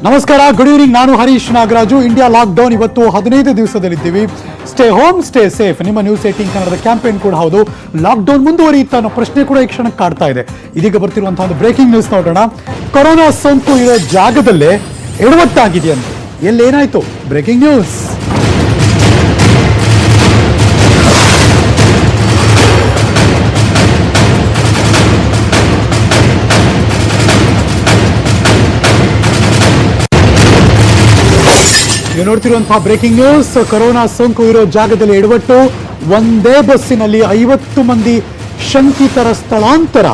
ನಮಸ್ಕಾರ, good evening. ನಾನು Harish Nagaraju. India lockdown ಇವತ್ತು 15 ದಿವಸದಲ್ಲಿದ್ದೀವಿ. ಸ್ಟೇ ಹೋಮ್ ಸ್ಟೇ ಸೇಫ್ ನಿಮ್ಮ ನ್ಯೂಸ್ 18 ಕನ್ನಡದ ಕ್ಯಾಂಪೇನ್ ಕೂಡ ಹೌದು. ಲಾಕ್ಡೌನ್ ಮುಂದುವರಿಯುತ್ತಾ ಅನ್ನೋ ಪ್ರಶ್ನೆ ಕೂಡ ಈ ಕ್ಷಣಕ್ಕೆ ಕಾಡ್ತಾ ಇದೆ. ಇದೀಗ ಬರ್ತಿರುವಂತಹ ಒಂದು ಬ್ರೇಕಿಂಗ್ ನ್ಯೂಸ್ ನೋಡೋಣ. ಕೊರೋನಾ ಸೋಂಕು ಇರೋ ಜಾಗದಲ್ಲೇ ಎಡವಟ್ಟಾಗಿದೆಯಂತೆ. ಎಲ್ಲೇನಾಯ್ತು? Breaking news. ನೀವು ನೋಡ್ತಿರುವಂತಹ ಬ್ರೇಕಿಂಗ್ ನ್ಯೂಸ್. ಕೊರೋನಾ ಸೋಂಕು ಇರೋ ಜಾಗದಲ್ಲಿ ಎಡವಟ್ಟು. ಒಂದೇ ಬಸ್ಸಿನಲ್ಲಿ 50 ಮಂದಿ ಶಂಕಿತರ ಸ್ಥಳಾಂತರ.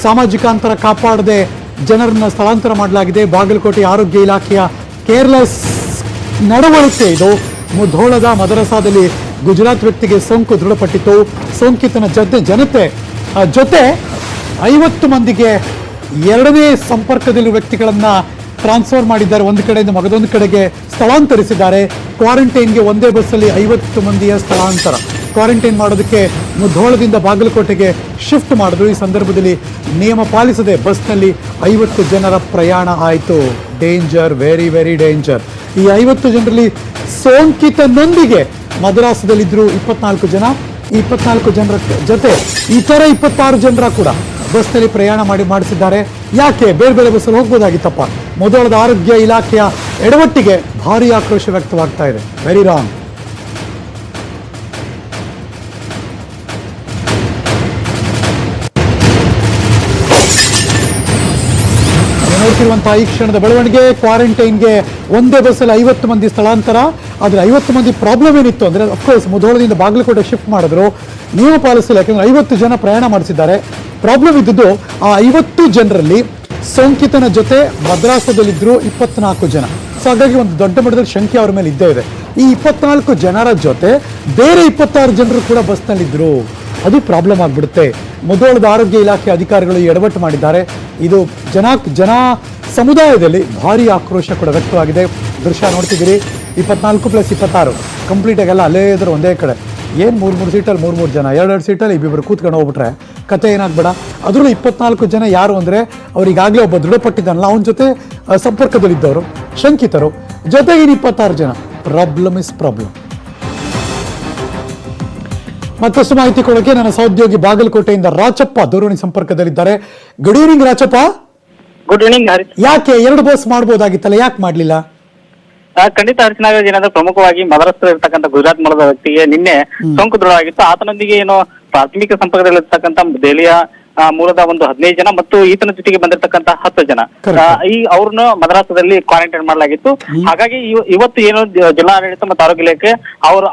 ಸಾಮಾಜಿಕ ಅಂತರ ಕಾಪಾಡದೆ ಜನರನ್ನ ಸ್ಥಳಾಂತರ ಮಾಡಲಾಗಿದೆ. ಬಾಗಲಕೋಟೆ ಆರೋಗ್ಯ ಇಲಾಖೆಯ ಕೇರ್ಲೆಸ್ ನಡವಳಿಕೆ ಇದು. ಮುಧೋಳದ ಮದರಸಾದಲ್ಲಿ ಗುಜರಾತ್ ವ್ಯಕ್ತಿಗೆ ಸೋಂಕು ದೃಢಪಟ್ಟಿತ್ತು. ಸೋಂಕಿತನ ಜೊತೆ 50 ಮಂದಿಗೆ ಎರಡನೇ ಸಂಪರ್ಕದಲ್ಲಿರುವ ವ್ಯಕ್ತಿಗಳನ್ನ ಟ್ರಾನ್ಸ್ಫರ್ ಮಾಡಿದ್ದಾರೆ. ಒಂದು ಕಡೆಯಿಂದ ಮಗದೊಂದು ಕಡೆಗೆ ಸ್ಥಳಾಂತರಿಸಿದ್ದಾರೆ. ಕ್ವಾರಂಟೈನ್ಗೆ ಒಂದೇ ಬಸ್ಸಲ್ಲಿ 50 ಮಂದಿಯ ಸ್ಥಳಾಂತರ. ಕ್ವಾರಂಟೈನ್ ಮಾಡೋದಕ್ಕೆ ಮುಧೋಳದಿಂದ ಬಾಗಲಕೋಟೆಗೆ ಶಿಫ್ಟ್ ಮಾಡಿದ್ರು. ಈ ಸಂದರ್ಭದಲ್ಲಿ ನಿಯಮ ಪಾಲಿಸದೆ ಬಸ್ನಲ್ಲಿ 50 ಜನರ ಪ್ರಯಾಣ ಆಯಿತು. Danger, very very danger. ಈ 50 ಜನರಲ್ಲಿ ಸೋಂಕಿತನೊಂದಿಗೆ ಮದ್ರಾಸದಲ್ಲಿದ್ದರು 24 ಜನ. ಈ 24 ಜನರ ಜೊತೆ ಇತರ 26 ಜನರ ಕೂಡ ಬಸ್ನಲ್ಲಿ ಪ್ರಯಾಣ ಮಾಡಿಸಿದ್ದಾರೆ. ಯಾಕೆ? ಬೇರೆ ಬೇರೆ ಬಸ್ಸಲ್ಲಿ ಹೋಗ್ಬೋದಾಗಿತ್ತಪ್ಪ. ಮುಧೋಳದ ಆರೋಗ್ಯ ಇಲಾಖೆಯ ಎಡವಟ್ಟಿಗೆ ಭಾರಿ ಆಕ್ರೋಶ ವ್ಯಕ್ತವಾಗ್ತಾ ಇದೆ. Very wrong. ನೋಡ್ತಿರುವಂತಹ ಈ ಕ್ಷಣದ ಬೆಳವಣಿಗೆ. ಕ್ವಾರಂಟೈನ್ಗೆ ಒಂದೇ ಬಸ್ಸಲ್ಲಿ 50 ಮಂದಿ ಸ್ಥಳಾಂತರ. ಆದರೆ 50 ಮಂದಿ ಪ್ರಾಬ್ಲಮ್ ಏನಿತ್ತು ಅಂದರೆ, ಅಫ್ಕೋರ್ಸ್ ಮುಧೋಳದಿಂದ ಬಾಗಲಕೋಟೆ ಶಿಫ್ಟ್ ಮಾಡಿದ್ರು. ನಿಯಮ ಪಾಲಿಸಿಲ್ಲ, ಯಾಕಂದ್ರೆ 50 ಜನ ಪ್ರಯಾಣ ಮಾಡಿಸಿದ್ದಾರೆ. ಪ್ರಾಬ್ಲಮ್ ಇದ್ದದ್ದು ಆ 50 ಜನರಲ್ಲಿ ಸೋಂಕಿತನ ಜೊತೆ ಮದ್ರಾಸದಲ್ಲಿದ್ದರು 24 ಜನ. ಸೊ ಹಾಗಾಗಿ ಒಂದು ದೊಡ್ಡ ಮಟ್ಟದಲ್ಲಿ ಶಂಕೆ ಅವರ ಮೇಲೆ ಇದ್ದೇ ಇದೆ. ಈ 24 ಜನರ ಜೊತೆ ಬೇರೆ 26 ಜನರು ಕೂಡ ಬಸ್ನಲ್ಲಿದ್ದರು. ಅದು ಪ್ರಾಬ್ಲಮ್ ಆಗಿಬಿಡುತ್ತೆ. ಮುಧೋಳದ ಆರೋಗ್ಯ ಇಲಾಖೆ ಅಧಿಕಾರಿಗಳು ಎಡವಟ್ಟು ಮಾಡಿದ್ದಾರೆ. ಇದು ಜನ ಸಮುದಾಯದಲ್ಲಿ ಭಾರಿ ಆಕ್ರೋಶ ಕೂಡ ವ್ಯಕ್ತವಾಗಿದೆ. ದೃಶ್ಯ ನೋಡ್ತಿದ್ದೀರಿ. 24+26 ಕಂಪ್ಲೀಟಾಗಿ ಎಲ್ಲ ಅಲ್ಲೇ ಇದ್ರೆ ಒಂದೇ ಕಡೆ. ಏನು 3 ಸೀಟಲ್ಲಿ 3 ಜನ, 2 ಸೀಟಲ್ಲಿ ಇಬ್ಬಿಬ್ಬರು ಕೂತ್ಕೊಂಡು ಹೋಗ್ಬಿಟ್ರೆ ಕತೆ ಏನಾಗ್ಬೇಡ. ಅದರಲ್ಲೂ 24 ಜನ ಯಾರು ಅಂದರೆ, ಅವ್ರಿಗಾಗಲೇ ಒಬ್ಬ ದೃಢಪಟ್ಟಿದ್ದಾನಲ್ಲ, ಅವನ ಜೊತೆ ಸಂಪರ್ಕದಲ್ಲಿದ್ದವರು ಶಂಕಿತರು, ಜೊತೆಗೆ 26 ಜನ. Problem is problem. ಮತ್ತಷ್ಟು ಮಾಹಿತಿ ಕೊಡೋಕೆ ನನ್ನ ಸಹೋದ್ಯೋಗಿ ಬಾಗಲಕೋಟೆಯಿಂದ ರಾಚಪ್ಪ ದೂರವಾಣಿ ಸಂಪರ್ಕದಲ್ಲಿದ್ದಾರೆ. Good evening Rachappa. Good evening. ಯಾಕೆ 2 ಬಸ್ ಮಾಡ್ಬೋದಾಗಿತ್ತಲ್ಲ, ಯಾಕೆ ಮಾಡ್ಲಿಲ್ಲ? ಖಂಡಿತ ಹರಿಶನಾಗರಾಜ್, ಏನಾದ್ರೆ ಪ್ರಮುಖವಾಗಿ ಮಹಾರಾಷ್ಟ್ರದಲ್ಲಿರ್ತಕ್ಕಂಥ ಗುಜರಾತ್ ಮೂಲದ ವ್ಯಕ್ತಿಗೆ ನಿನ್ನೆ ಸೋಂಕು ದೃಢವಾಗಿತ್ತು. ಆತನೊಂದಿಗೆ ಏನು ಪ್ರಾಥಮಿಕ ಸಂಪರ್ಕದಲ್ಲಿರ್ತಕ್ಕಂಥ ದೆಹಲಿಯ ಮೂಲದ ಒಂದು 15 ಜನ ಮತ್ತು ಈತನ ಜೊತೆಗೆ ಬಂದಿರತಕ್ಕಂತ 10 ಜನ ಅವ್ರನ್ನ ಮದ್ರಾಸದಲ್ಲಿ ಕ್ವಾರಂಟೈನ್ ಮಾಡಲಾಗಿತ್ತು. ಹಾಗಾಗಿ ಇವತ್ತು ಏನು ಜಿಲ್ಲಾಡಳಿತ ಮತ್ತು ಆರೋಗ್ಯ ಇಲಾಖೆ ಅವ್ರ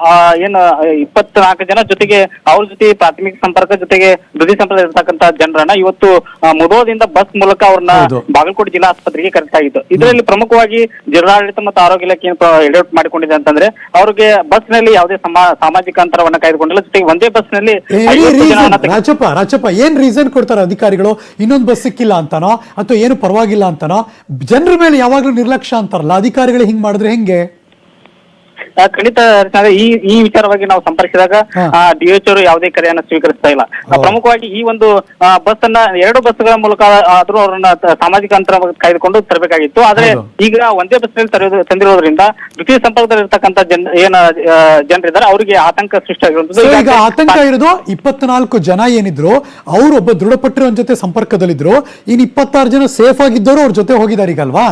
ಏನು 24 ಜನ ಜೊತೆಗೆ ಅವ್ರ ಜೊತೆ ಪ್ರಾಥಮಿಕ ಸಂಪರ್ಕ ಜೊತೆಗೆ ಮೃದು ಸಂಪರ್ಕ ಇರತಕ್ಕಂತ ಜನರನ್ನ ಇವತ್ತು ಮುಧೋಳದಿಂದ ಬಸ್ ಮೂಲಕ ಅವ್ರನ್ನ ಬಾಗಲಕೋಟೆ ಜಿಲ್ಲಾ ಆಸ್ಪತ್ರೆಗೆ ಕರೆಸಲಾಗಿತ್ತು. ಇದರಲ್ಲಿ ಪ್ರಮುಖವಾಗಿ ಜಿಲ್ಲಾಡಳಿತ ಮತ್ತು ಆರೋಗ್ಯ ಇಲಾಖೆ ಎಡವಟ್ ಮಾಡಿಕೊಂಡಿದೆ ಅಂತಂದ್ರೆ, ಅವ್ರಿಗೆ ಬಸ್ ನಲ್ಲಿ ಯಾವುದೇ ಸಾಮಾಜಿಕ ಅಂತರವನ್ನ ಕಾಯ್ದುಕೊಂಡಿಲ್ಲ. ಜೊತೆಗೆ ಒಂದೇ ಬಸ್ ನಲ್ಲಿ ರಾಚಪ್ಪ ಏನ್ ರೀಸನ್ ಕೊಡ್ತಾರೆ ಅಧಿಕಾರಿಗಳು? ಇನ್ನೊಂದು ಬಸ್ ಸಿಕ್ಕಿಲ್ಲ ಅಂತಾನೋ ಅಥವಾ ಏನು ಪರವಾಗಿಲ್ಲ ಅಂತಾನೋ? ಜನರ ಮೇಲೆ ಯಾವಾಗ್ಲೂ ನಿರ್ಲಕ್ಷ್ಯ ಅಂತಾರಲ್ಲ, ಅಧಿಕಾರಿಗಳು ಹಿಂಗ್ ಮಾಡಿದ್ರೆ ಹೆಂಗೆ? ಖಂಡಿತ ಈ ವಿಚಾರವಾಗಿ ನಾವು ಸಂಪರ್ಕಿಸಿದಾಗ DH ಅವರು ಯಾವುದೇ ಕರೆಯನ್ನ ಸ್ವೀಕರಿಸ್ತಾ ಇಲ್ಲ. ಪ್ರಮುಖವಾಗಿ ಈ ಒಂದು ಬಸ್ ಅನ್ನ 2 ಬಸ್ಗಳ ಮೂಲಕ ಆದ್ರೂ ಅವರನ್ನ ಸಾಮಾಜಿಕ ಅಂತರ ಕಾಯ್ದುಕೊಂಡು ತರಬೇಕಾಗಿತ್ತು. ಆದ್ರೆ ಈಗ ಒಂದೇ ಬಸ್ ನಲ್ಲಿ ತಂದಿರೋದ್ರಿಂದ ದ್ವಿತೀಯ ಸಂಪರ್ಕದಲ್ಲಿರ್ತಕ್ಕಂಥ ಜನರಿದ್ದಾರೆ, ಅವರಿಗೆ ಆತಂಕ ಸೃಷ್ಟಿಯಾಗಿರುವಂತದ್ದು. ಈಗ ಆತಂಕ ಇರೋದು 24 ಜನ ಏನಿದ್ರು ಅವ್ರು ಒಬ್ಬ ದೃಢಪಟ್ಟಿರೋ ಜೊತೆ ಸಂಪರ್ಕದಲ್ಲಿದ್ರು. ಇನ್ 26 ಜನ ಸೇಫ್ ಆಗಿದ್ದವರು ಅವ್ರ ಜೊತೆ ಹೋಗಿದ್ದಾರೆ ಈಗಲ್ವಾ?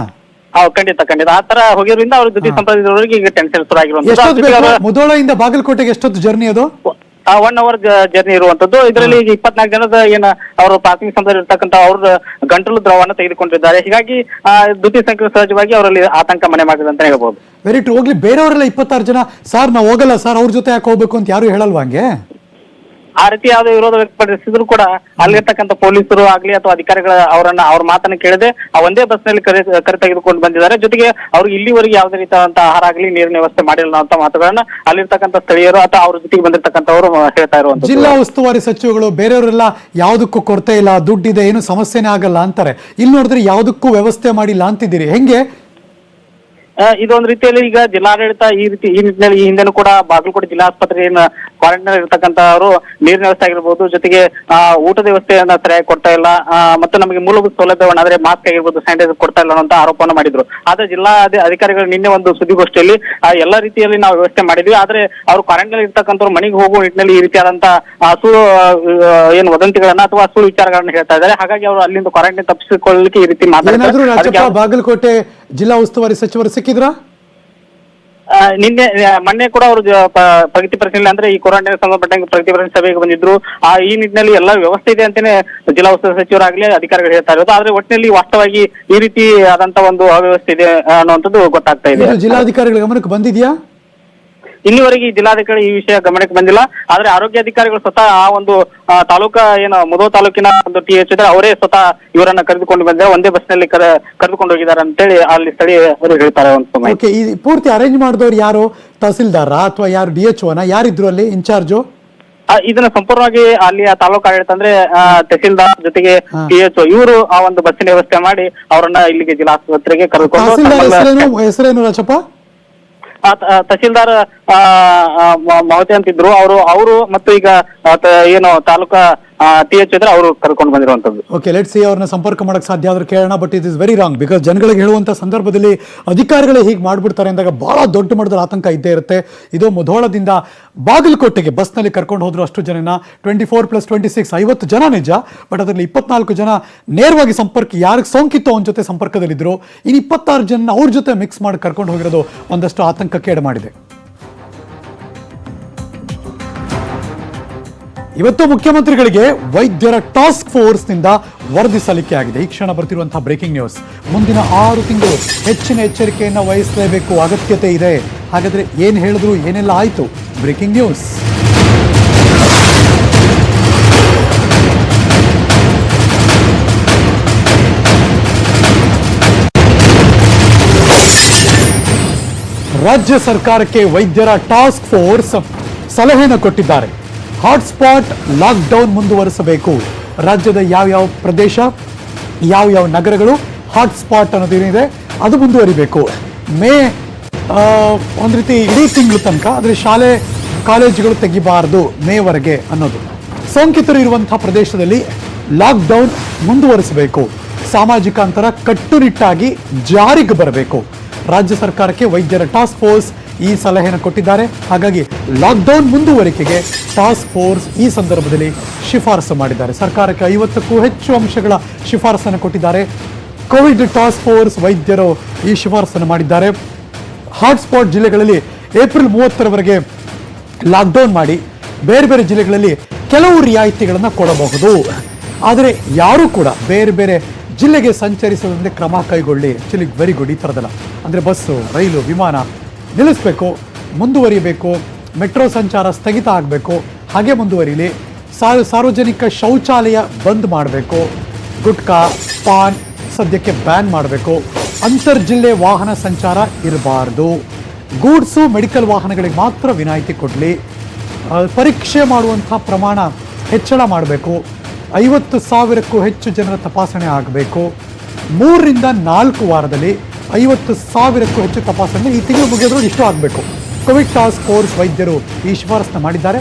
ಖಂಡಿತ ಆ ತರ ಹೋಗಿರೋದ್ರಿಂದ ಅವ್ರ ಜೊತೆ ಸಂಪರ್ಕದವರಿಗೆ ಈಗ ಟೆನ್ಷನ್ ಶುರುವಾಗಿರುವಂತದ್ದು. ಮುಧೋಳದಿಂದ ಬಾಗಲಕೋಟೆಗೆ ಎಷ್ಟೊತ್ತು ಜರ್ನಿ ಅದು? 1 ಅವರ್ ಜರ್ನಿ ಇರುವಂತದ್ದು. ಇದರಲ್ಲಿ 24 ಜನದ ಏನ ಅವರು ಪ್ರಾಥಮಿಕ ಸಂಪರ್ಕ ಇರ್ತಕ್ಕಂಥ ಅವ್ರ ಗಂಟಲು ದ್ರವವನ್ನು ತೆಗೆದುಕೊಂಡಿದ್ದಾರೆ. ಹೀಗಾಗಿ ದ್ವಿತೀಯ ಸಂಖ್ಯೆ ಸಹಜವಾಗಿ ಅವರಲ್ಲಿ ಆತಂಕ ಮನೆ ಮಾಡಿದೆ ಅಂತ ಹೇಳ್ಬಹುದು. Very true. ಹೋಗ್ಲಿ, ಬೇರೆಯವರೆಲ್ಲ 26 ಜನ ಸರ್ ನಾವು ಹೋಗಲ್ಲ ಸರ್, ಅವ್ರ ಜೊತೆ ಯಾಕೆ ಹೋಗ್ಬೇಕು ಅಂತ ಯಾರು ಹೇಳಲ್ವಾ ಹಂಗೆ? ಆ ರೀತಿ ಯಾವುದೇ ವಿರೋಧ ವ್ಯಕ್ತಪಡಿಸಿದ್ರು ಕೂಡ ಅಲ್ಲಿರ್ತಕ್ಕಂಥ ಪೊಲೀಸರು ಆಗ್ಲಿ ಅಥವಾ ಅಧಿಕಾರಿಗಳ ಅವ್ರ ಮಾತನ್ನ ಕೇಳದೆ ಒಂದೇ ಬಸ್ ನಲ್ಲಿ ಕರೆ ತೆಗೆದುಕೊಂಡು ಬಂದಿದ್ದಾರೆ. ಜೊತೆಗೆ ಅವ್ರಿಗೆ ಇಲ್ಲಿವರೆಗೆ ಯಾವುದೇ ರೀತಿಯಾದಂತ ಆಹಾರ ಆಗ್ಲಿ ನೀರಿನ ವ್ಯವಸ್ಥೆ ಮಾಡಿಲ್ಲ ಅಂತ ಮಾತುಗಳನ್ನ ಅಲ್ಲಿರ್ತಕ್ಕಂಥ ಸ್ಥಳೀಯರು ಅಥವಾ ಅವ್ರ ಜೊತೆಗೆ ಬಂದಿರತಕ್ಕಂಥವ್ರು ಹೇಳ್ತಾ ಇರುವಂತ. ಜಿಲ್ಲಾ ಉಸ್ತುವಾರಿ ಸಚಿವಗಳು ಬೇರೆಯವರೆಲ್ಲ ಯಾವುದಕ್ಕೂ ಕೊರತೆ ಇಲ್ಲ, ದುಡ್ಡಿದೆ, ಏನು ಸಮಸ್ಯೆನೇ ಆಗಲ್ಲ ಅಂತಾರೆ. ಇಲ್ಲಿ ನೋಡಿದ್ರೆ ಯಾವುದಕ್ಕೂ ವ್ಯವಸ್ಥೆ ಮಾಡಿಲ್ಲ ಅಂತಿದ್ದೀರಿ, ಹೆಂಗೆ? ಇದೊಂದು ರೀತಿಯಲ್ಲಿ ಈಗ ಜಿಲ್ಲಾಡಳಿತ ಈ ನಿಟ್ಟಿನಲ್ಲಿ ಈ ಹಿಂದೆನೂ ಕೂಡ ಬಾಗಲಕೋಟೆ ಜಿಲ್ಲಾ ಆಸ್ಪತ್ರೆಯನ್ನ ಕ್ವಾರಂಟೈನ್ ಇರ್ತಕ್ಕಂಥವರು ನೀರಿನ ವ್ಯವಸ್ಥೆ ಆಗಿರ್ಬೋದು, ಜೊತೆಗೆ ಊಟದ ವ್ಯವಸ್ಥೆಯನ್ನ ಸರಿಯಾಗಿ ಕೊಡ್ತಾ ಇಲ್ಲ, ಮತ್ತು ನಮಗೆ ಮೂಲಭೂತ ಸೌಲಭ್ಯವನ್ನ ಅಂದ್ರೆ ಮಾಸ್ಕ್ ಆಗಿರ್ಬೋದು, ಸ್ಯಾನಿಟೈಸರ್ ಕೊಡ್ತಾ ಇಲ್ಲ ಅಂತ ಆರೋಪವನ್ನು ಮಾಡಿದ್ರು. ಆದ್ರೆ ಜಿಲ್ಲಾ ಅಧಿಕಾರಿಗಳು ನಿನ್ನೆ ಒಂದು ಸುದ್ದಿಗೋಷ್ಠಿಯಲ್ಲಿ ಎಲ್ಲಾ ರೀತಿಯಲ್ಲಿ ನಾವು ವ್ಯವಸ್ಥೆ ಮಾಡಿದ್ವಿ, ಆದ್ರೆ ಅವರು ಕ್ವಾರಂಟೈನ್ ಇರ್ತಕ್ಕಂಥವ್ರು ಮನೆಗೆ ಹೋಗುವ ನಿಟ್ಟಿನಲ್ಲಿ ಈ ರೀತಿಯಾದಂತಹ ಸುಳ್ಳು ಏನು ವದಂತಿಗಳನ್ನ ಅಥವಾ ಸುಳ್ಳು ವಿಚಾರಗಳನ್ನ ಹೇಳ್ತಾ ಇದ್ದಾರೆ. ಹಾಗಾಗಿ ಅವರು ಅಲ್ಲಿಂದ ಕ್ವಾರಂಟೈನ್ ತಪ್ಪಿಸಿಕೊಳ್ಳಲಿಕ್ಕೆ ಈ ರೀತಿ ಮಾತಾಡಿದ್ರು. ಬಾಗಲಕೋಟೆ ಜಿಲ್ಲಾ ಉಸ್ತುವಾರಿ ಸಚಿವರು ಸಿಕ್ಕಿದ್ರ? ಮೊನ್ನೆ ಕೂಡ ಅವರು ಪ್ರಗತಿ ಪರಿಶೀಲನೆ ಅಂದ್ರೆ ಈ ಕೊರೋನಾ ಸಂಬಂಧಪಟ್ಟಂಗೆ ಪ್ರಗತಿ ಪರಿಶೀಲನೆ ಸಭೆಗೆ ಬಂದಿದ್ರು. ಈ ನಿಟ್ಟಿನಲ್ಲಿ ಎಲ್ಲ ವ್ಯವಸ್ಥೆ ಇದೆ ಅಂತಾನೆ ಜಿಲ್ಲಾ ಉಸ್ತುವಾರಿ ಸಚಿವರಾಗ್ಲಿ ಅಧಿಕಾರಿಗಳು ಹೇಳ್ತಾ ಇರೋದು. ಆದ್ರೆ ಒಟ್ಟಿನಲ್ಲಿ ವಾಸ್ತವವಾಗಿ ಈ ರೀತಿ ಆದಂತ ಒಂದು ಅವ್ಯವಸ್ಥೆ ಇದೆ ಅನ್ನುವಂಥದ್ದು ಗೊತ್ತಾಗ್ತಾ ಇದೆ. ಜಿಲ್ಲಾಧಿಕಾರಿಗಳ ಗಮನಕ್ಕೆ ಬಂದಿದ್ಯಾ? ಇಲ್ಲಿವರೆಗೆ ಈ ಜಿಲ್ಲಾಧಿಕಾರಿ ಈ ವಿಷಯ ಗಮನಕ್ಕೆ ಬಂದಿಲ್ಲ. ಆದ್ರೆ ಆರೋಗ್ಯಾಧಿಕಾರಿಗಳು ಸ್ವತಃ ಆ ಒಂದು ತಾಲೂಕಾ ಏನು ಮುಧೋಳ ತಾಲೂಕಿನ ಒಂದು TH ಇದ್ರೆ ಅವರೇ ಸ್ವತಃ ಇವರನ್ನ ಕರೆದುಕೊಂಡು ಬಂದಿದ್ದಾರೆ, ಒಂದೇ ಬಸ್ ನಲ್ಲಿ ಕರೆದುಕೊಂಡು ಹೋಗಿದ್ದಾರೆ ಅಂತೇಳಿ ಅಲ್ಲಿ ಸ್ಥಳೀಯರು ಹೇಳ್ತಾರೆ. ಒಂದು ಈ ಪೂರ್ತಿ ಅರೇಂಜ್ ಮಾಡಿದವರು ಯಾರು? ತಹಸೀಲ್ದಾರ ಅಥವಾ ಯಾರು DHO ಯಾರಿದ್ರು ಅಲ್ಲಿ ಇನ್ಚಾರ್ಜು? ಇದನ್ನ ಸಂಪೂರ್ಣವಾಗಿ ಅಲ್ಲಿ ಆ ತಾಲೂಕು ಆಡಳಿತ ಅಂದ್ರೆ ತಹಸೀಲ್ದಾರ್ ಜೊತೆಗೆ THO ಇವರು ಆ ಒಂದು ಬಸ್ಸಿನ ವ್ಯವಸ್ಥೆ ಮಾಡಿ ಅವರನ್ನ ಇಲ್ಲಿಗೆ ಜಿಲ್ಲಾ ಆಸ್ಪತ್ರೆಗೆ ಕರೆದುಕೊಂಡು. ಹೆಸರೇನು ರಾಜಪ್ಪ? ತಹಸೀಲ್ದಾರ್ ಮಹತಿ ಅಂತಿದ್ರು ಅವರು ಮತ್ತು ಈಗ ಏನು ತಾಲೂಕಾ TH ಇದ್ರೆ ಅವರು ಕರ್ಕೊಂಡು ಬಂದಿರುವಂತದ್ದು. ಓಕೆ, ಲೆಟ್ಸ್ ಸಿ ಅವ್ರನ್ನ ಸಂಪರ್ಕ ಮಾಡಕ್ ಸಾಧ್ಯ ಆದ್ರೆ ಕೇಳೋಣ. But it is very wrong, because ಜನಗಳಿಗೆ ಹೇಳುವಂತ ಸಂದರ್ಭದಲ್ಲಿ ಅಧಿಕಾರಿಗಳೇ ಹೀಗೆ ಮಾಡ್ಬಿಡ್ತಾರೆ ಅಂದಾಗ ಬಹಳ ದೊಡ್ಡ ಮಟ್ಟದಲ್ಲಿ ಆತಂಕ ಇದ್ದೇ ಇರುತ್ತೆ. ಇದು ಮುಧೋಳದಿಂದ ಬಾಗಲಕೋಟೆಗೆ ಬಸ್ನಲ್ಲಿ ಕರ್ಕೊಂಡು ಹೋದ್ರು ಅಷ್ಟು ಜನನ 24+26 50 ಜನ ನಿಜ. ಬಟ್ ಅದರಲ್ಲಿ 24 ಜನ ನೇರವಾಗಿ ಸಂಪರ್ಕ ಯಾರಿಗೆ ಸೋಂಕಿತ್ತು ಅವನ ಜೊತೆ ಸಂಪರ್ಕದಲ್ಲಿದ್ರು. ಇನ್ನು 26 ಜನ ಅವ್ರ ಜೊತೆ ಮಿಕ್ಸ್ ಮಾಡಿ ಕರ್ಕೊಂಡು ಹೋಗಿರೋದು ಒಂದಷ್ಟು ಆತಂಕಕ್ಕೆ ಎಡೆ ಮಾಡಿದೆ. ಇವತ್ತು ಮುಖ್ಯಮಂತ್ರಿಗಳಿಗೆ ವೈದ್ಯರ ಟಾಸ್ಕ್ ಫೋರ್ಸ್ ನಿಂದ ವರದಿ ಸಲ್ಲಿಕೆ ಆಗಿದೆ. ಈ ಕ್ಷಣ ಬರ್ತಿರುವಂತಹ ಬ್ರೇಕಿಂಗ್ ನ್ಯೂಸ್. ಮುಂದಿನ 6 ತಿಂಗಳು ಹೆಚ್ಚಿನ ಎಚ್ಚರಿಕೆಯನ್ನು ವಹಿಸಲೇಬೇಕು, ಅಗತ್ಯತೆ ಇದೆ. ಹಾಗಾದ್ರೆ ಏನ್ ಹೇಳಿದ್ರು, ಏನೆಲ್ಲ ಆಯ್ತು? Breaking news. ರಾಜ್ಯ ಸರ್ಕಾರಕ್ಕೆ ವೈದ್ಯರ ಟಾಸ್ಕ್ ಫೋರ್ಸ್ ಸಲಹೆಯನ್ನು ಕೊಟ್ಟಿದ್ದಾರೆ. ಹಾಟ್ಸ್ಪಾಟ್ ಲಾಕ್ಡೌನ್ ಮುಂದುವರಿಸಬೇಕು. ರಾಜ್ಯದ ಯಾವ್ಯಾವ ಪ್ರದೇಶ, ಯಾವ್ಯಾವ ನಗರಗಳು ಹಾಟ್ಸ್ಪಾಟ್ ಅನ್ನೋದೇನಿದೆ ಅದು ಮುಂದುವರಿಬೇಕು. ಮೇ ಒಂದು ರೀತಿ ಇಡೀ ತಿಂಗಳು ತನಕ, ಆದರೆ ಶಾಲೆ ಕಾಲೇಜುಗಳು ತೆಗಿಬಾರದು ಮೇವರೆಗೆ ಅನ್ನೋದು. ಸೋಂಕಿತರು ಇರುವಂತಹ ಪ್ರದೇಶದಲ್ಲಿ ಲಾಕ್ಡೌನ್ ಮುಂದುವರಿಸಬೇಕು. ಸಾಮಾಜಿಕ ಅಂತರ ಕಟ್ಟುನಿಟ್ಟಾಗಿ ಜಾರಿಗೆ ಬರಬೇಕು. ರಾಜ್ಯ ಸರ್ಕಾರಕ್ಕೆ ವೈದ್ಯರ ಟಾಸ್ಕ್ ಫೋರ್ಸ್ ಈ ಸಲಹೆಯನ್ನು ಕೊಟ್ಟಿದ್ದಾರೆ. ಹಾಗಾಗಿ ಲಾಕ್ಡೌನ್ ಮುಂದುವರಿಕೆಗೆ ಟಾಸ್ಕ್ ಫೋರ್ಸ್ ಈ ಸಂದರ್ಭದಲ್ಲಿ ಶಿಫಾರಸು ಮಾಡಿದ್ದಾರೆ. ಸರ್ಕಾರಕ್ಕೆ 50ಕ್ಕೂ ಹೆಚ್ಚು ಅಂಶಗಳ ಶಿಫಾರಸನ್ನು ಕೊಟ್ಟಿದ್ದಾರೆ. ಕೋವಿಡ್ ಟಾಸ್ಕ್ ಫೋರ್ಸ್ ವೈದ್ಯರು ಈ ಶಿಫಾರಸನ್ನು ಮಾಡಿದ್ದಾರೆ. ಹಾಟ್ಸ್ಪಾಟ್ ಜಿಲ್ಲೆಗಳಲ್ಲಿ ಏಪ್ರಿಲ್ 30ರವರೆಗೆ ಲಾಕ್ಡೌನ್ ಮಾಡಿ ಬೇರೆ ಬೇರೆ ಜಿಲ್ಲೆಗಳಲ್ಲಿ ಕೆಲವು ರಿಯಾಯಿತಿಗಳನ್ನು ಕೊಡಬಹುದು. ಆದರೆ ಯಾರೂ ಕೂಡ ಬೇರೆ ಬೇರೆ ಜಿಲ್ಲೆಗೆ ಸಂಚರಿಸದಂತೆ ಕ್ರಮ ಕೈಗೊಳ್ಳಿ. Actually very good. ಈ ಥರದಲ್ಲ ಅಂದರೆ ಬಸ್ಸು, ರೈಲು, ವಿಮಾನ ನಿಲ್ಲಿಸಬೇಕು, ಮುಂದುವರಿಯಬೇಕು. ಮೆಟ್ರೋ ಸಂಚಾರ ಸ್ಥಗಿತ ಆಗಬೇಕು, ಹಾಗೆ ಮುಂದುವರಿಲಿ. ಸಾರ್ವಜನಿಕ ಶೌಚಾಲಯ ಬಂದ್ ಮಾಡಬೇಕು. ಗುಟ್ಕಾ, ಪಾನ್ ಸದ್ಯಕ್ಕೆ ಬ್ಯಾನ್ ಮಾಡಬೇಕು. ಅಂತರ್ಜಿಲ್ಲೆ ವಾಹನ ಸಂಚಾರ ಇರಬಾರ್ದು. ಗೂಡ್ಸು, ಮೆಡಿಕಲ್ ವಾಹನಗಳಿಗೆ ಮಾತ್ರ ವಿನಾಯಿತಿ ಕೊಡಲಿ. ಪರೀಕ್ಷೆ ಮಾಡುವಂಥ ಪ್ರಮಾಣ ಹೆಚ್ಚಳ ಮಾಡಬೇಕು. 50,000ಕ್ಕೂ ಹೆಚ್ಚು ಜನರ ತಪಾಸಣೆ ಆಗಬೇಕು. 3 ರಿಂದ 4 ವಾರದಲ್ಲಿ 50,000ಕ್ಕೂ ಹೆಚ್ಚು ತಪಾಸಣೆ ಈ ತಿಂಗಳು ಮುಗಿಯೋದ್ರಲ್ಲಿ ಇಷ್ಟು ಆಗಬೇಕು. ಕೋವಿಡ್ ಟಾಸ್ಕ್ ಫೋರ್ಸ್ ವೈದ್ಯರು ಈ ಶಿಫಾರಸನ್ನ ಮಾಡಿದ್ದಾರೆ.